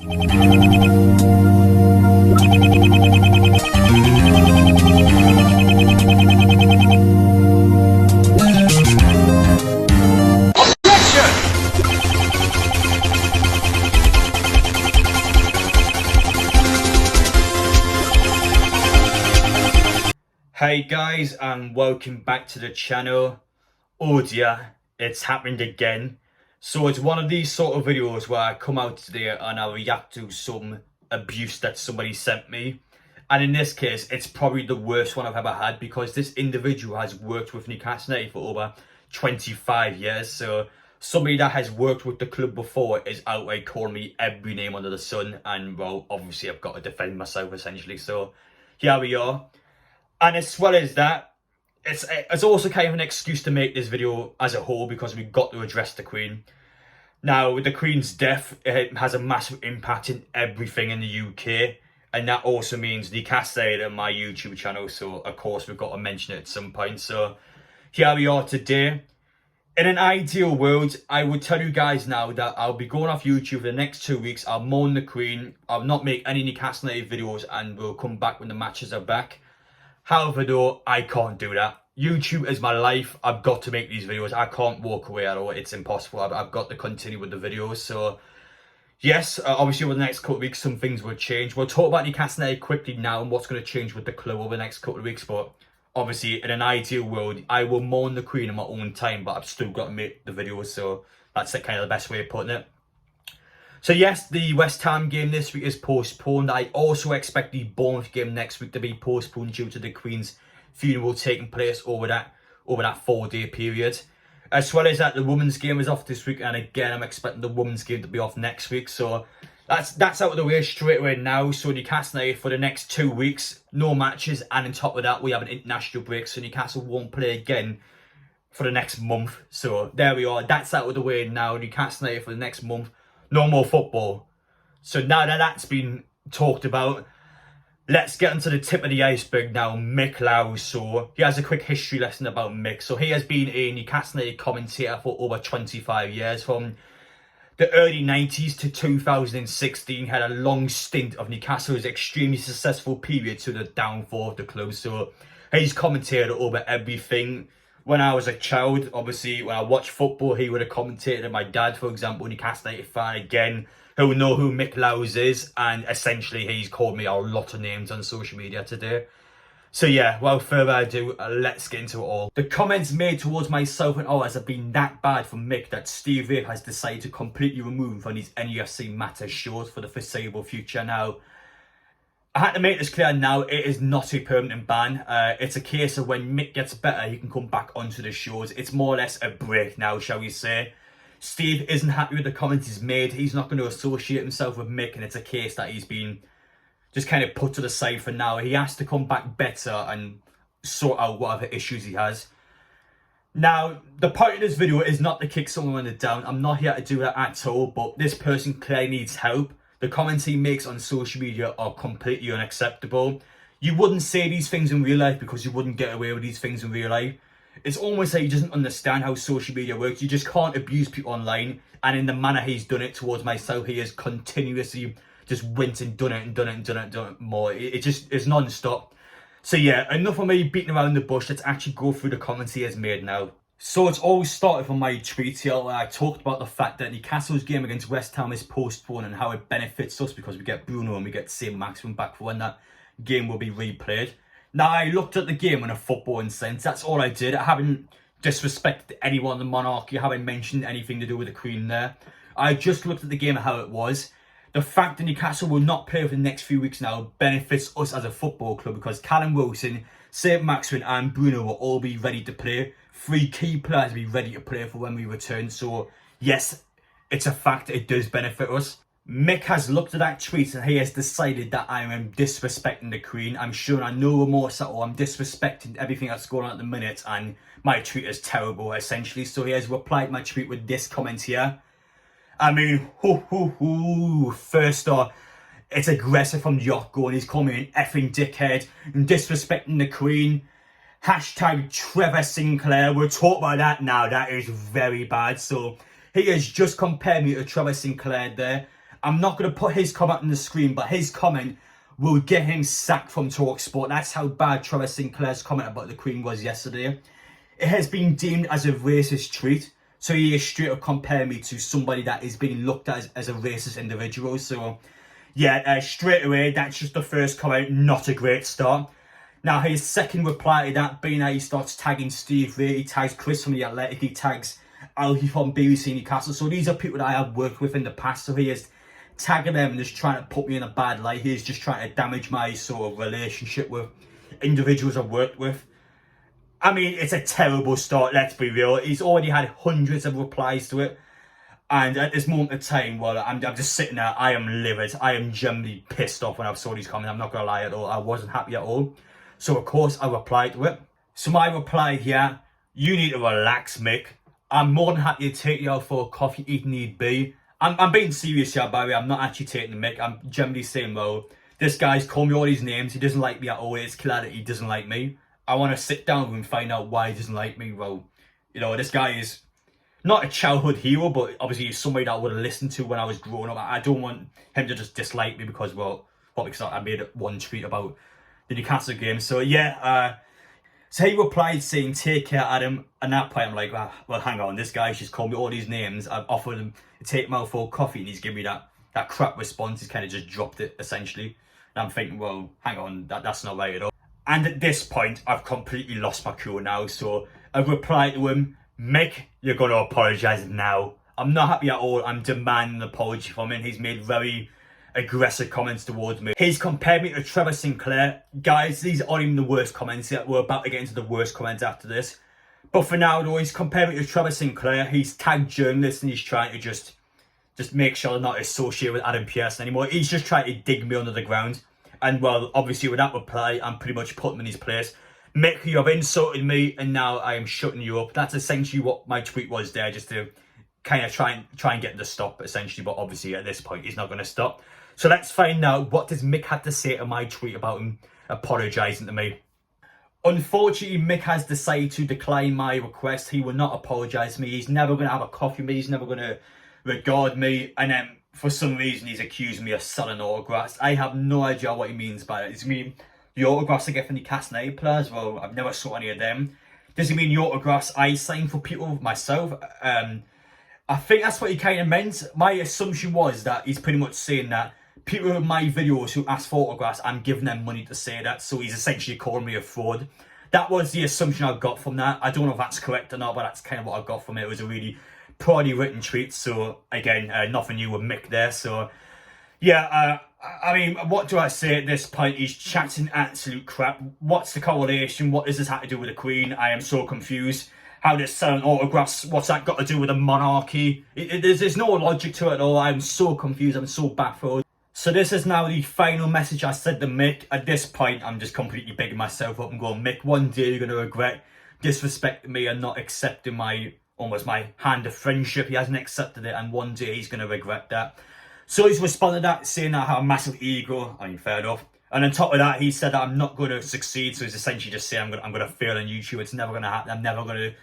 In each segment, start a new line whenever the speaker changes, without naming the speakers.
Hey guys, and welcome back to the channel. Oh dear, it's happened again. So it's one of these sort of videos where I come out today and I react to some abuse that somebody sent me. And in this case, it's probably the worst one I've ever had, because this individual has worked with Newcastle United for over 25 years. So somebody that has worked with the club before is outright calling me every name under the sun. And well, obviously I've got to defend myself essentially. So here we are. And as well as that, it's also kind of an excuse to make this video as a whole, because we've got to address the Queen. Now, with the Queen's death, it has a massive impact in everything in the UK. And that also means Newcastle United and my YouTube channel. So, of course, we've got to mention it at some point. So, here we are today. In an ideal world, I would tell you guys now that I'll be going off YouTube for the next 2 weeks. I'll mourn the Queen. I'll not make any Newcastle United videos, and we'll come back when the matches are back. However, though, I can't do that. YouTube is my life. I've got to make these videos. I can't walk away at all. It's impossible. I've got to continue with the videos. So, yes, obviously over the next couple of weeks, some things will change. We'll talk about Newcastle United quickly now and what's going to change with the club over the next couple of weeks. But obviously, in an ideal world, I will mourn the Queen in my own time, but I've still got to make the videos. So, that's kind of the best way of putting it. So yes, the West Ham game this week is postponed. I also expect the Bournemouth game next week to be postponed due to the Queen's funeral taking place over that 4-day period. As well as that, the women's game is off this week, and again, I'm expecting the women's game to be off next week. So that's out of the way straight away now. So Newcastle United for the next 2 weeks, no matches, and on top of that, we have an international break, so Newcastle won't play again for the next month. So there we are. That's out of the way now. Newcastle United for the next month. No more football. So now that that's been talked about, let's get into the tip of the iceberg now. Mick. So he has a quick history lesson about Mick. So he has been a Newcastle United commentator for over 25 years. From the early 90s to 2016, had a long stint of Newcastle's extremely successful period to the downfall of the club. So he's commentated over everything. When I was a child, obviously, when I watched football, he would have commentated. My dad, for example, Newcastle United fan, again, who'll know who Mick is. And essentially, he's called me a lot of names on social media today. So yeah, without further ado, let's get into it all. The comments made towards myself and others have been that bad from Mick that Steve Vick has decided to completely remove him from his NUFC Matters shows for the foreseeable future. Now, I had to make this clear now, it is not a permanent ban. It's a case of when Mick gets better, he can come back onto the shows. It's more or less a break now, shall we say. Steve isn't happy with the comments he's made. He's not going to associate himself with Mick, and it's a case that he's been just kind of put to the side for now. He has to come back better and sort out whatever issues he has. Now, the point of this video is not to kick someone down. I'm not here to do that at all, but this person clearly needs help. The comments he makes on social media are completely unacceptable. You wouldn't say these things in real life because you wouldn't get away with these things in real life. It's almost like he doesn't understand how social media works. You just can't abuse people online. And in the manner he's done it towards myself, he has continuously just went and done it more. It just is non-stop. So yeah, enough of me beating around the bush. Let's actually go through the comments he has made now. So it's all started from my tweet here where I talked about the fact that Newcastle's game against West Ham is postponed and how it benefits us because we get Bruno and we get Saint-Maximin back for when that game will be replayed. Now, I looked at the game in a footballing sense. That's all I did. I haven't disrespected anyone in the monarchy. I haven't mentioned anything to do with the Queen there. I just looked at the game and how it was. The fact that Newcastle will not play for the next few weeks now benefits us as a football club because Callum Wilson, Saint-Maximin and Bruno will all be ready to play. 3 key players will be ready to play for when we return. So, yes, it's a fact. It does benefit us. Mick has looked at that tweet and he has decided that I am disrespecting the Queen. I'm showing no remorse at all. I'm disrespecting everything that's going on at the minute and my tweet is terrible, essentially. So he has replied my tweet with this comment here. I mean, first off, it's aggressive from Yoko and he's calling me an effing dickhead and disrespecting the Queen. Hashtag Trevor Sinclair. We'll talk about that now. That is very bad. So he has just compared me to Trevor Sinclair there. I'm not going to put his comment on the screen, but his comment will get him sacked from TalkSport. That's how bad Trevor Sinclair's comment about the Queen was yesterday. It has been deemed as a racist tweet. So he is straight up comparing me to somebody that is being looked at as a racist individual. So yeah, straight away, that's just the first comment, not a great start. Now, his second reply to that being that he starts tagging Steve Ray, he tags Chris from The Athletic, he tags Alfie from BBC Newcastle. So these are people that I have worked with in the past. So he is tagging them and just trying to put me in a bad light. He is just trying to damage my sort of relationship with individuals I've worked with. I mean, it's a terrible start, let's be real. He's already had hundreds of replies to it. And at this moment of time, well, I'm just sitting there, I am livid. I am genuinely pissed off when I saw these comments. I'm not going to lie at all. I wasn't happy at all. So, of course, I replied to it. So my reply here, you need to relax, Mick. I'm more than happy to take you out for a coffee if need be. I'm being serious here, by the way. I'm not actually taking the mick. I'm generally saying, well, this guy's called me all these names. He doesn't like me at all. It's clear that he doesn't like me. I want to sit down with him and find out why he doesn't like me. Well, you know, this guy is not a childhood hero, but obviously he's somebody that I would have listened to when I was growing up. I don't want him to just dislike me because, well, because I made one tweet about the Newcastle game. So, yeah, so he replied saying, take care, Adam. And at that point, I'm like, well, hang on. This guy's just called me all these names. I've offered him to take him out for coffee and he's giving me that crap response. He's kind of just dropped it, essentially. And I'm thinking, well, hang on, that's not right at all. And at this point, I've completely lost my cool now. So I've replied to him, Mick, you're going to apologise now. I'm not happy at all. I'm demanding an apology from him. He's made very aggressive comments towards me. He's compared me to Trevor Sinclair. Guys, these aren't even the worst comments yet. We're about to get into the worst comments after this. But for now, though, he's compared me to Trevor Sinclair. He's tagged journalists and he's trying to just make sure they're not associated with Adam Pearson anymore. He's just trying to dig me under the ground. And, well, obviously, with that reply, I'm pretty much putting him in his place. Mick, you have insulted me, and now I am shutting you up. That's essentially what my tweet was there, just to kind of try and get him to stop, essentially. But obviously, at this point, he's not going to stop. So let's find out, what does Mick have to say to my tweet about him apologising to me. Unfortunately, Mick has decided to decline my request. He will not apologise to me. He's never going to have a coffee with me. He's never going to regard me. And then, for some reason, he's accused me of selling autographs. I have no idea what he means by it. Does he mean the autographs I get from the Newcastle United players? Well, I've never saw any of them. Does he mean the autographs I sign for people myself? I think that's what he kind of meant. My assumption was that he's pretty much saying that people in my videos who ask for autographs, I'm giving them money to say that. So he's essentially calling me a fraud. That was the assumption I got from that. I don't know if that's correct or not, but that's kind of what I got from it. It was a really poorly written tweet. So again, nothing new with Mick there. So yeah, I mean, what do I say at this point? He's chatting absolute crap. What's the correlation? What does this have to do with the Queen? I am so confused. How does selling autographs, what's that got to do with the monarchy? There's no logic to it at all. I'm so confused. I'm so baffled. So this is now the final message I said to Mick. At this point, I'm just completely bigging myself up and going, Mick, one day you're going to regret disrespecting me and not accepting almost my hand of friendship. He hasn't accepted it, and one day he's going to regret that. So he's responded to that, saying that I have a massive ego. I mean, fair enough. And on top of that, he said that I'm not going to succeed. So he's essentially just saying I'm going to fail on YouTube. It's never going to happen. I'm never going to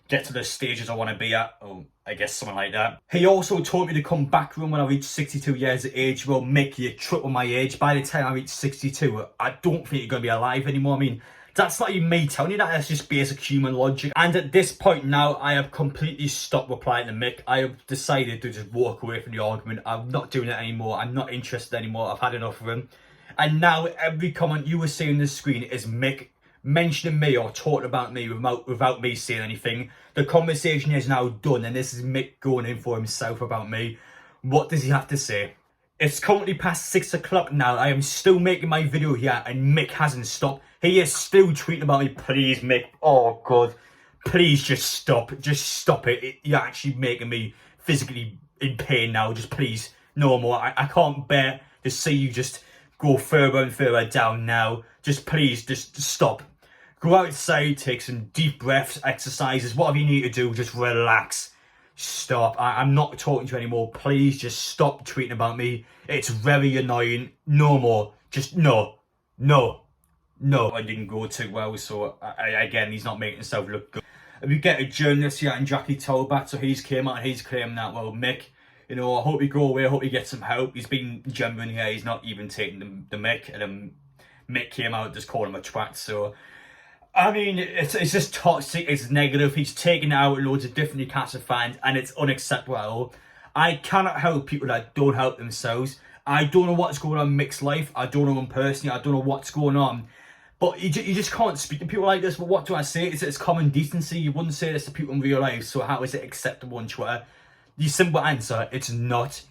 get to the stages I want to be at. Or I guess something like that. He also told me to come back from when I reached 62 years of age. Well, Mick, you're triple my age. By the time I reach 62, I don't think you're going to be alive anymore. I mean, that's not even me telling you that. That's just basic human logic. And at this point now, I have completely stopped replying to Mick. I have decided to just walk away from the argument. I'm not doing it anymore. I'm not interested anymore. I've had enough of him. And now every comment you were seeing on the screen is Mick mentioning me or talking about me without me saying anything. The conversation is now done, and this is Mick going in for himself about me. What does he have to say? It's currently past 6 o'clock now. I am still making my video here, and Mick hasn't stopped. He is still tweeting about me. Please, Mick. Oh, God. Please just stop. Just stop it. You're actually making me physically in pain now. Just please, no more. I can't bear to see you just go further and further down now. Just please, just stop. Go outside, take some deep breaths, exercises, whatever you need to do. Just relax. Stop. I'm not talking to you anymore. Please just stop tweeting about me. It's very annoying. No more. Just no. I didn't go too well, so again, he's not making himself look good. We get a journalist here, and Jackie Tolbert, so he's came out and he's claiming that, well, Mick, You know, I hope he go away, I hope he gets some help. He's been genuine here, he's not even taking the Mick, and Mick came out just calling him a twat, so... I mean, it's just toxic, it's negative, he's taking out loads of different Newcastle fans, and it's unacceptable at all. I cannot help people that don't help themselves. I don't know what's going on in Mick's life, I don't know him personally, I don't know what's going on. But you just can't speak to people like this. But what do I say? It's common decency. You wouldn't say this to people in real life, so how is it acceptable on Twitter? The simple answer, it's not.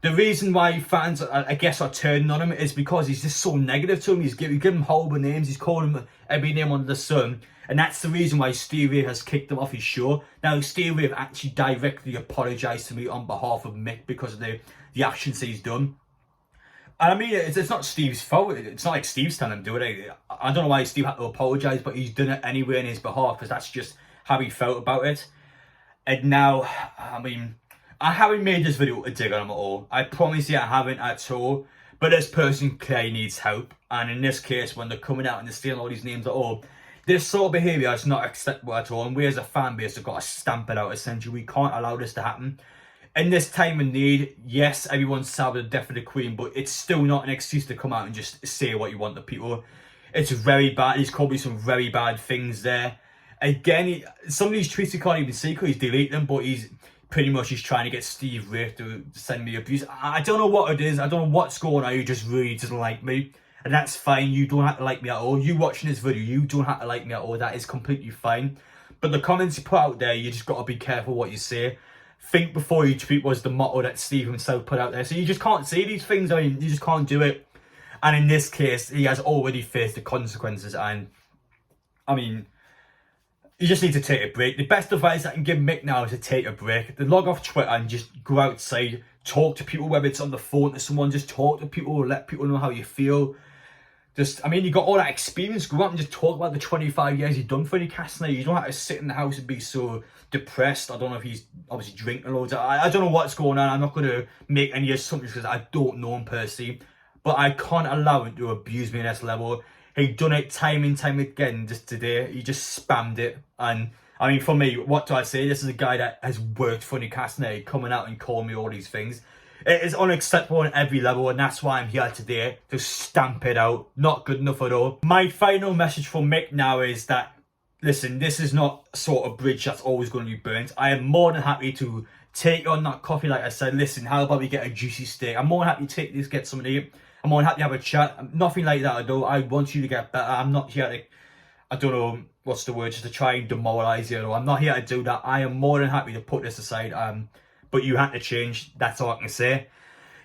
The reason why fans, I guess, are turning on him is because he's just so negative to him. He's giving him horrible names. He's calling him every name under the sun. And that's the reason why Steve Ray has kicked him off his show. Now, Steve Ray actually directly apologised to me on behalf of Mick because of the actions he's done. And I mean, it's not Steve's fault. It's not like Steve's telling him to do it. I don't know why Steve had to apologise, but he's done it anyway in his behalf because that's just how he felt about it. And now, I mean... I haven't made this video to dig on him at all. I promise you I haven't at all. But this person clearly needs help. And in this case, when they're coming out and they're stealing all these names at all, this sort of behaviour is not acceptable at all. And we as a fan base have got to stamp it out, essentially. We can't allow this to happen. In this time of need, yes, everyone's sad with the death of the Queen, but it's still not an excuse to come out and just say what you want to people. It's very bad. He's called me some very bad things there. Again, some of these tweets he can't even see because he's deleted them, but he's trying to get Steve Ray to send me abuse. I don't know what it is. I don't know what's going on. He just really doesn't like me. And that's fine. You don't have to like me at all. You watching this video, you don't have to like me at all. That is completely fine. But the comments you put out there, you just got to be careful what you say. Think before you tweet was the motto that Steve himself put out there. So you just can't say these things. I mean, you just can't do it. And in this case, he has already faced the consequences. And, I mean... you just need to take a break. The best advice I can give Mick now is to take a break. To log off Twitter and just go outside, talk to people, whether it's on the phone to someone, just talk to people, let people know how you feel. Just, I mean, you got all that experience, go out and just talk about the 25 years you've done for Newcastle. You don't have to sit in the house and be so depressed. I don't know if he's obviously drinking loads. I don't know what's going on. I'm not going to make any assumptions because I don't know him personally. But I can't allow him to abuse me at this level. He done it time and time again just today. He just spammed it. And, I mean, for me, what do I say? This is a guy that has worked for Newcastle United, coming out and calling me all these things. It is unacceptable on every level, and that's why I'm here today, to stamp it out. Not good enough at all. My final message for Mick now is that, listen, this is not a sort of bridge that's always going to be burnt. I am more than happy to take on that coffee, like I said. Listen, how about we get a juicy steak? I'm more than happy to take this, get something to eat. I'm more than happy to have a chat. Nothing like that, though. I want you to get better. I'm not here to, I don't know, what's the word, just to try and demoralise you. I'm not here to do that. I am more than happy to put this aside. But you had to change. That's all I can say.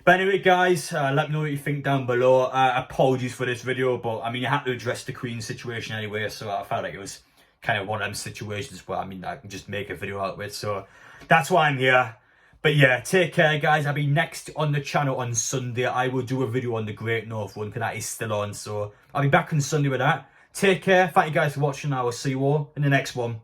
But anyway, guys, let me know what you think down below. Apologies for this video, but I mean, you had to address the Queen situation anyway, so I felt like it was kind of one of them situations where, I mean, I can just make a video out of it. So that's why I'm here. But yeah, take care, guys. I'll be next on the channel on Sunday. I will do a video on the Great North Run, because that is still on. So I'll be back on Sunday with that. Take care. Thank you guys for watching. I will see you all in the next one.